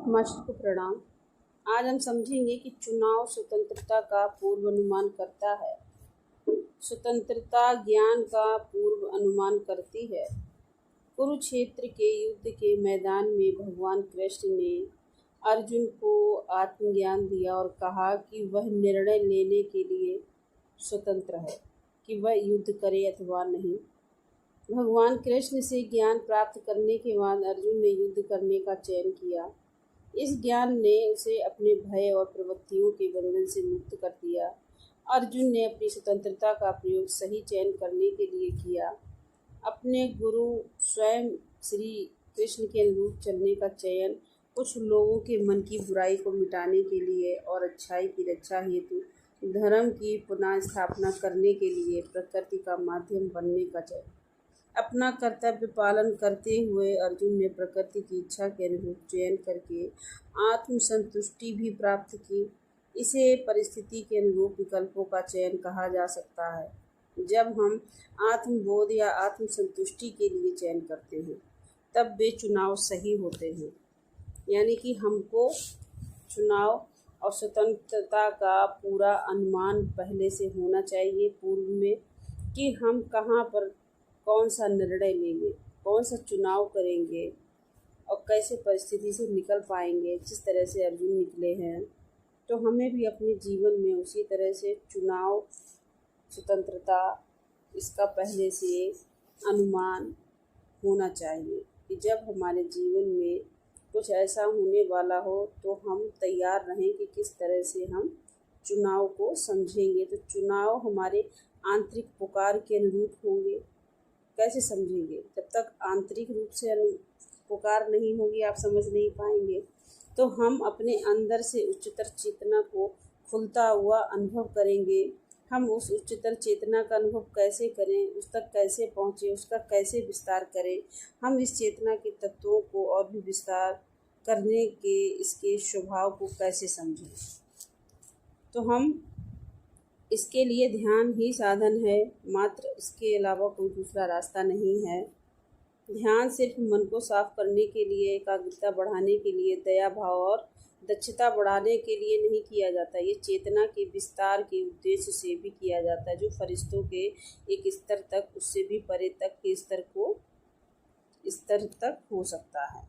Master को प्रणाम। आज हम समझेंगे कि चुनाव स्वतंत्रता का पूर्व अनुमान करता है। स्वतंत्रता ज्ञान का पूर्व अनुमान करती है। कुरुक्षेत्र के युद्ध के मैदान में भगवान कृष्ण ने अर्जुन को आत्मज्ञान दिया और कहा कि वह निर्णय लेने के लिए स्वतंत्र है कि वह युद्ध करे अथवा नहीं। भगवान कृष्ण से ज्ञान प्राप्त करने के बाद अर्जुन ने युद्ध करने का चयन किया। इस ज्ञान ने उसे अपने भय और प्रवृत्तियों के बंधन से मुक्त कर दिया। अर्जुन ने अपनी स्वतंत्रता का प्रयोग सही चयन करने के लिए किया। अपने गुरु स्वयं श्री कृष्ण के अनुरूप चलने का चयन कुछ लोगों के मन की बुराई को मिटाने के लिए और अच्छाई की रक्षा हेतु धर्म की पुनः स्थापना करने के लिए प्रकृति का माध्यम बनने का चयन। अपना कर्तव्य पालन करते हुए अर्जुन ने प्रकृति की इच्छा के अनुरूप चयन करके आत्मसंतुष्टि भी प्राप्त की। इसे परिस्थिति के अनुरूप विकल्पों का चयन कहा जा सकता है। जब हम आत्मबोध या आत्मसंतुष्टि के लिए चयन करते हैं तब वे चुनाव सही होते हैं। यानी कि हमको चुनाव और स्वतंत्रता का पूरा अनुमान पहले से होना चाहिए पूर्व में, कि हम कहाँ पर कौन सा निर्णय लेंगे, कौन सा चुनाव करेंगे और कैसे परिस्थिति से निकल पाएंगे। जिस तरह से अर्जुन निकले हैं तो हमें भी अपने जीवन में उसी तरह से चुनाव स्वतंत्रता इसका पहले से अनुमान होना चाहिए कि जब हमारे जीवन में कुछ ऐसा होने वाला हो तो हम तैयार रहें कि किस तरह से हम चुनाव को समझेंगे। तो चुनाव हमारे आंतरिक पुकार के अनुरूप होंगे। कैसे समझेंगे? जब तक आंतरिक रूप से पुकार नहीं होगी आप समझ नहीं पाएंगे। तो हम अपने अंदर से उच्चतर चेतना को खुलता हुआ अनुभव करेंगे। हम उस उच्चतर चेतना का अनुभव कैसे करें, उस तक कैसे पहुँचे, उसका कैसे विस्तार करें, हम इस चेतना के तत्वों को और भी विस्तार करने के इसके स्वभाव को कैसे समझें। तो हम इसके लिए ध्यान ही साधन है, मात्र इसके अलावा कोई दूसरा रास्ता नहीं है। ध्यान सिर्फ मन को साफ करने के लिए, एकाग्रता बढ़ाने के लिए, दया भाव और दक्षता बढ़ाने के लिए नहीं किया जाता। ये चेतना के विस्तार के उद्देश्य से भी किया जाता है, जो फरिश्तों के एक स्तर तक, उससे भी परे तक के स्तर तक हो सकता है।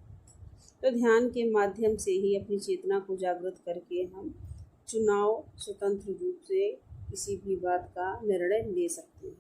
तो ध्यान के माध्यम से ही अपनी चेतना को जागृत करके हम चुनाव स्वतंत्र रूप से किसी भी बात का निर्णय ले सकते हैं।